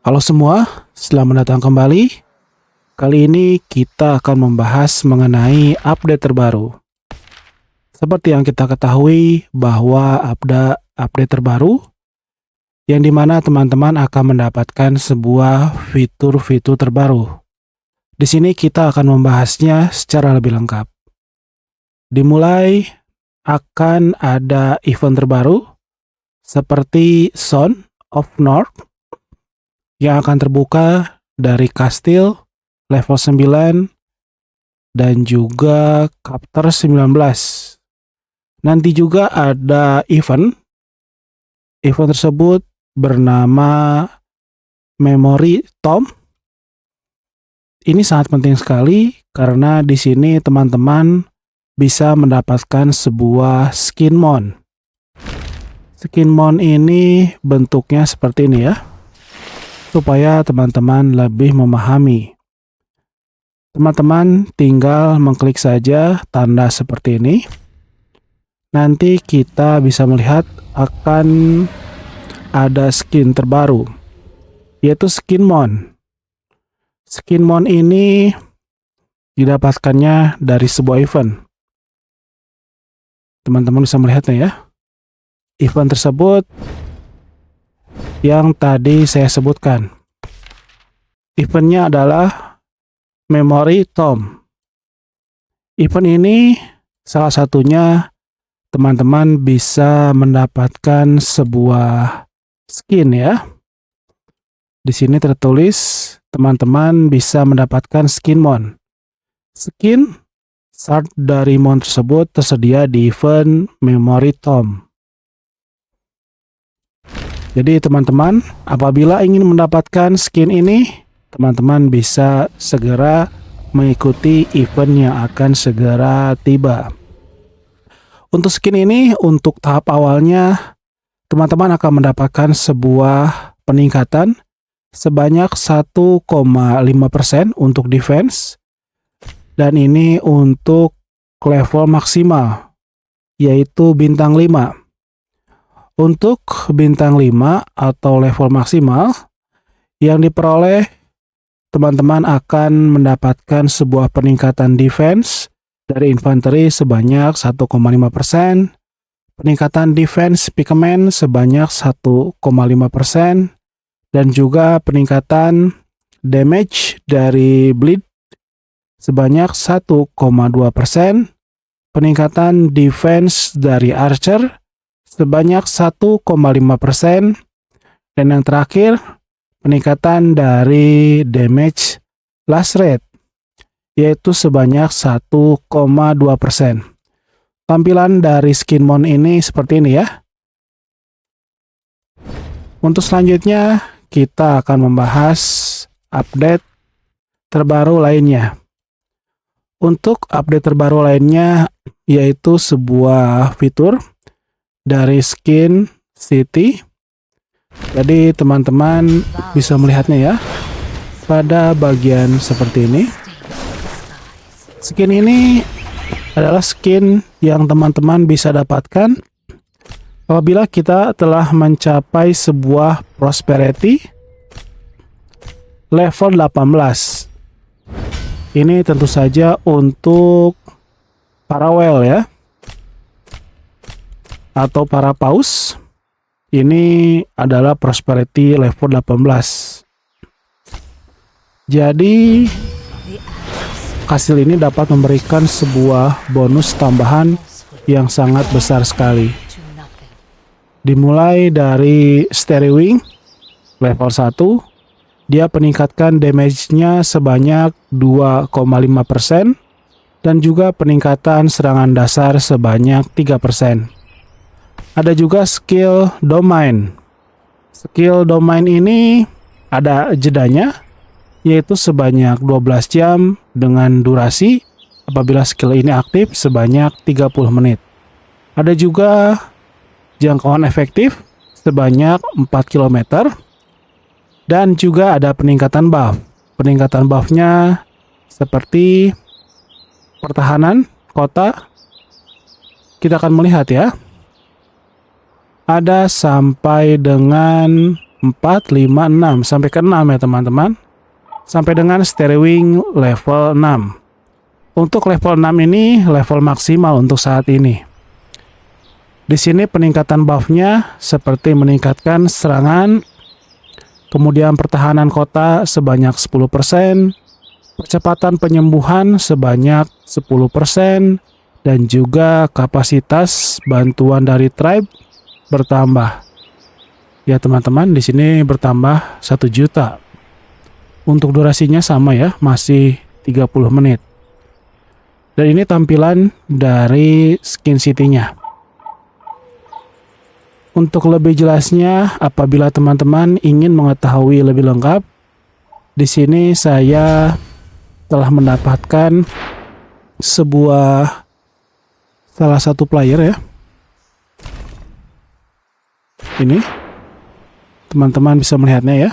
Halo semua, selamat datang kembali. Kali ini kita akan membahas mengenai update terbaru. Seperti yang kita ketahui bahwa ada update terbaru yang dimana teman-teman akan mendapatkan sebuah fitur-fitur terbaru. Di sini kita akan membahasnya secara lebih lengkap. Dimulai akan ada event terbaru seperti Zone of North yang akan terbuka dari kastil level 9 dan juga chapter 19. Nanti juga ada event tersebut bernama Memory Tomb. Ini sangat penting sekali karena di sini teman-teman bisa mendapatkan sebuah skin mon. Skin mon ini bentuknya seperti ini ya, supaya teman-teman lebih memahami. Teman-teman tinggal mengklik saja tanda seperti ini. Nanti kita bisa melihat akan ada skin terbaru, yaitu skin mon. Skin mon ini didapatkannya dari sebuah event. Teman-teman bisa melihatnya ya. Event tersebut yang tadi saya sebutkan. Eventnya adalah Memory Tomb. Event ini salah satunya teman-teman bisa mendapatkan sebuah skin ya. Di sini tertulis teman-teman bisa mendapatkan skin mon. Skin shard dari mon tersebut tersedia di event Memory Tomb. Jadi teman-teman, apabila ingin mendapatkan skin ini, teman-teman bisa segera mengikuti event yang akan segera tiba. Untuk skin ini, untuk tahap awalnya, teman-teman akan mendapatkan sebuah peningkatan sebanyak 1,5% untuk defense. Dan ini untuk level maksimal, yaitu bintang 5. Untuk bintang 5 atau level maksimal, yang diperoleh teman-teman akan mendapatkan sebuah peningkatan defense dari infanteri sebanyak 1,5%, peningkatan defense pikemen sebanyak 1,5%, dan juga peningkatan damage dari bleed sebanyak 1,2%, peningkatan defense dari archer sebanyak 1,5%, dan yang terakhir peningkatan dari damage last rate, yaitu sebanyak 1,2%. Tampilan dari skin mon ini seperti ini ya. Untuk selanjutnya, kita akan membahas update terbaru lainnya. Untuk update terbaru lainnya, yaitu sebuah fitur dari skin city. Jadi teman-teman bisa melihatnya ya, pada bagian seperti ini. Skin ini adalah skin yang teman-teman bisa dapatkan apabila kita telah mencapai sebuah prosperity level 18. Ini tentu saja untuk para whale ya, atau para paus. Ini adalah prosperity level 18. Jadi hasil ini dapat memberikan sebuah bonus tambahan yang sangat besar sekali. Dimulai dari Starry Wing level 1, dia peningkatkan damage-nya sebanyak 2,5% dan juga peningkatan serangan dasar sebanyak 3%. Ada juga skill domain. Skill domain ini ada jedanya, yaitu sebanyak 12 jam dengan durasi apabila skill ini aktif sebanyak 30 menit. Ada juga jangkauan efektif sebanyak 4 km. Dan juga ada peningkatan buff. Peningkatan buffnya seperti pertahanan kota. Kita akan melihat ya. Ada sampai dengan 4, 5, 6 sampai ke 6 ya teman-teman. Sampai dengan steering level 6. Untuk level 6 ini level maksimal untuk saat ini. Di sini peningkatan buff-nya seperti meningkatkan serangan, kemudian pertahanan kota sebanyak 10%, percepatan penyembuhan sebanyak 10%, dan juga kapasitas bantuan dari tribe bertambah. Ya teman-teman, di sini bertambah 1 juta. Untuk durasinya sama ya, masih 30 menit. Dan ini tampilan dari skin city-nya. Untuk lebih jelasnya, apabila teman-teman ingin mengetahui lebih lengkap, di sini saya telah mendapatkan salah satu player ya. Ini teman-teman bisa melihatnya ya.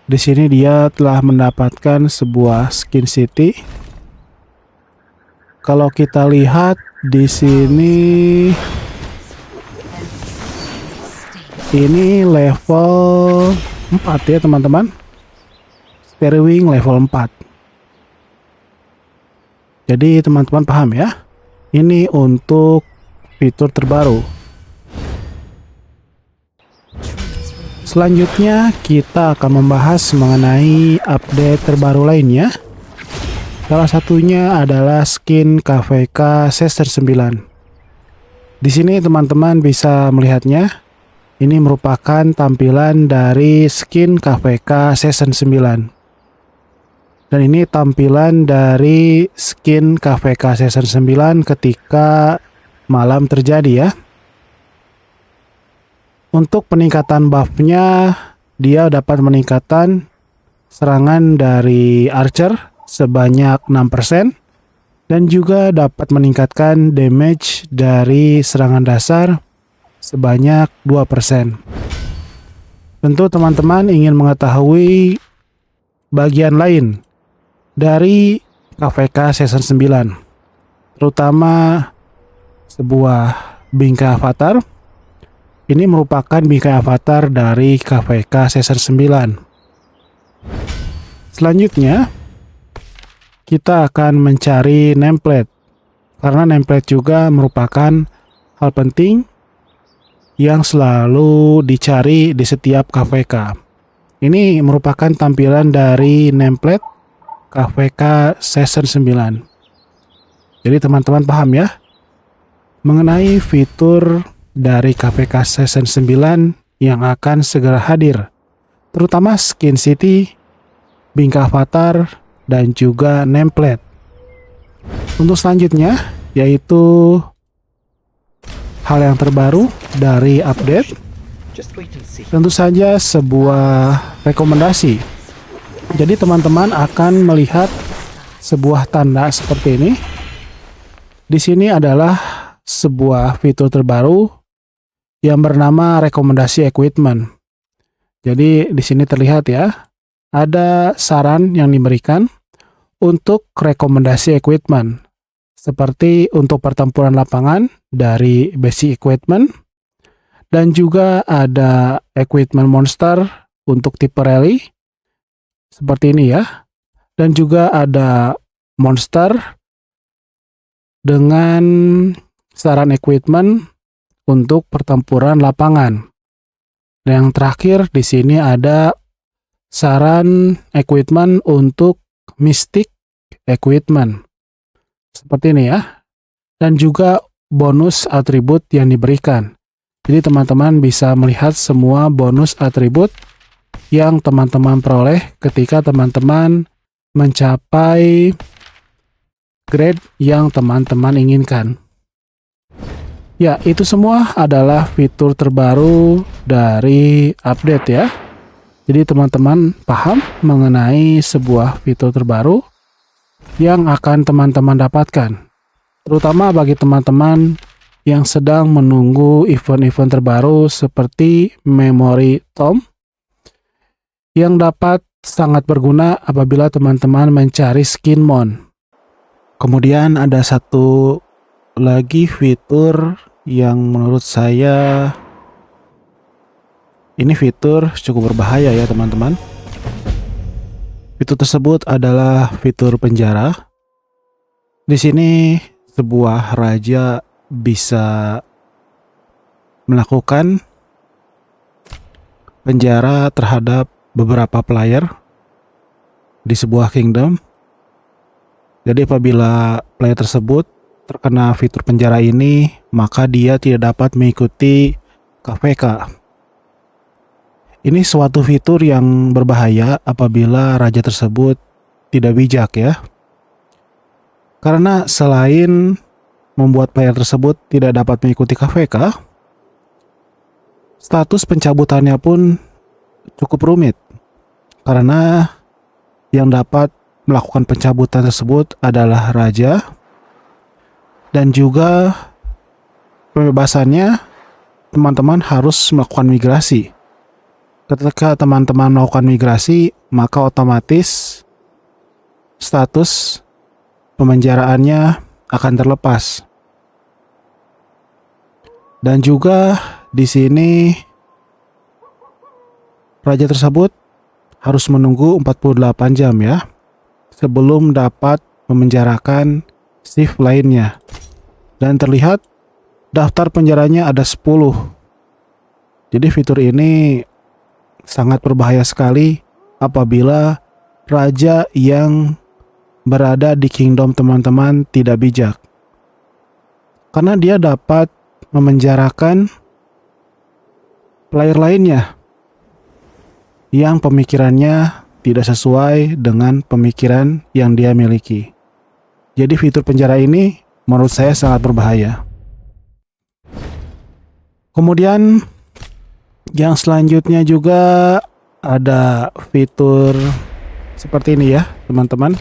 Di sini dia telah mendapatkan sebuah skin city. Kalau kita lihat di sini, ini level 4 ya teman-teman. Steering level 4. Jadi teman-teman paham ya. Ini untuk fitur terbaru. Selanjutnya kita akan membahas mengenai update terbaru lainnya. Salah satunya adalah skin KVK Season 9. Di sini teman-teman bisa melihatnya. Ini merupakan tampilan dari skin KVK Season 9. Dan ini tampilan dari skin KVK Season 9 ketika malam terjadi ya. Untuk peningkatan buff-nya, dia dapat meningkatkan serangan dari archer sebanyak 6%, dan juga dapat meningkatkan damage dari serangan dasar sebanyak 2%. Tentu teman-teman ingin mengetahui bagian lain dari KVK Season 9, terutama sebuah bingkai avatar. Ini merupakan bingkai avatar dari KVK Season 9. Selanjutnya, kita akan mencari nameplate. Karena nameplate juga merupakan hal penting yang selalu dicari di setiap KVK. Ini merupakan tampilan dari nameplate KVK Season 9. Jadi teman-teman paham ya mengenai fitur dari KVK Season 9 yang akan segera hadir, terutama skin city, bingkai avatar, dan juga nameplate. Untuk selanjutnya yaitu hal yang terbaru dari update, tentu saja sebuah rekomendasi. Jadi teman-teman akan melihat sebuah tanda seperti ini. Di sini adalah sebuah fitur terbaru yang bernama rekomendasi equipment. Jadi di sini terlihat ya, ada saran yang diberikan untuk rekomendasi equipment, seperti untuk pertempuran lapangan dari basic equipment, dan juga ada equipment monster untuk tipe rally seperti ini ya, dan juga ada monster dengan saran equipment untuk pertempuran lapangan. Dan yang terakhir di sini ada saran equipment untuk mystic equipment. Seperti ini ya. Dan juga bonus atribut yang diberikan. Jadi teman-teman bisa melihat semua bonus atribut yang teman-teman peroleh ketika teman-teman mencapai grade yang teman-teman inginkan. Ya, itu semua adalah fitur terbaru dari update ya. Jadi teman-teman paham mengenai sebuah fitur terbaru yang akan teman-teman dapatkan. Terutama bagi teman-teman yang sedang menunggu event-event terbaru seperti Memory Tome, yang dapat sangat berguna apabila teman-teman mencari skin mon. Kemudian ada satu lagi fitur yang menurut saya Ini fitur cukup berbahaya ya teman-teman. Fitur tersebut adalah fitur penjara. Di sini sebuah raja bisa melakukan penjara terhadap beberapa player di sebuah kingdom. Jadi apabila player tersebut terkena fitur penjara ini, maka dia tidak dapat mengikuti KVK. Ini suatu fitur yang berbahaya apabila raja tersebut tidak bijak ya. Karena selain membuat player tersebut tidak dapat mengikuti KVK, status pencabutannya pun cukup rumit. Karena yang dapat melakukan pencabutan tersebut adalah raja, dan juga pembebasannya teman-teman harus melakukan migrasi. Ketika teman-teman melakukan migrasi, maka otomatis status pemenjaraannya akan terlepas. Dan juga di sini raja tersebut harus menunggu 48 jam ya sebelum dapat memenjarakan shift lainnya. Dan terlihat daftar penjaranya ada 10. Jadi fitur ini sangat berbahaya sekali apabila raja yang berada di kingdom teman-teman tidak bijak. Karena dia dapat memenjarakan player lainnya yang pemikirannya tidak sesuai dengan pemikiran yang dia miliki. Jadi fitur penjara ini menurut saya sangat berbahaya. Kemudian yang selanjutnya juga ada fitur seperti ini ya teman-teman.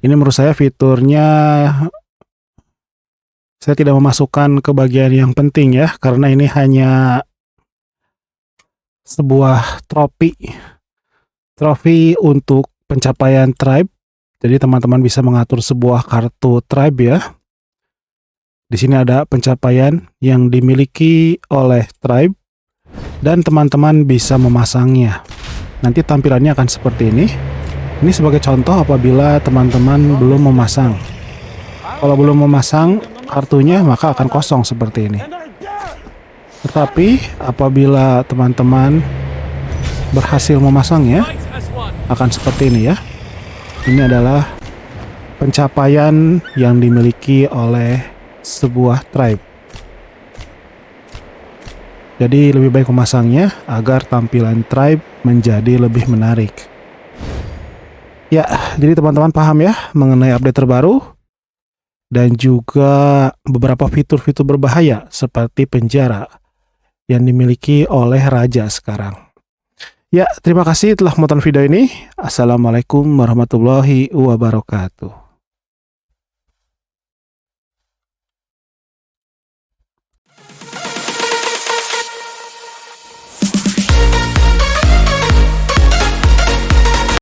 Ini menurut saya fiturnya saya tidak memasukkan ke bagian yang penting ya, karena ini hanya sebuah trofi untuk pencapaian tribe. Jadi teman-teman bisa mengatur sebuah kartu tribe ya. Di sini ada pencapaian yang dimiliki oleh tribe dan teman-teman bisa memasangnya. Nanti tampilannya akan seperti ini. Ini sebagai contoh apabila teman-teman belum memasang. Kalau belum memasang kartunya maka akan kosong seperti ini. Tetapi apabila teman-teman berhasil memasangnya akan seperti ini ya. Ini adalah pencapaian yang dimiliki oleh sebuah tribe. Jadi lebih baik memasangnya agar tampilan tribe menjadi lebih menarik. Ya, jadi teman-teman paham ya mengenai update terbaru dan juga beberapa fitur-fitur berbahaya seperti penjara yang dimiliki oleh raja sekarang. Ya, terima kasih telah menonton video ini. Assalamualaikum warahmatullahi wabarakatuh.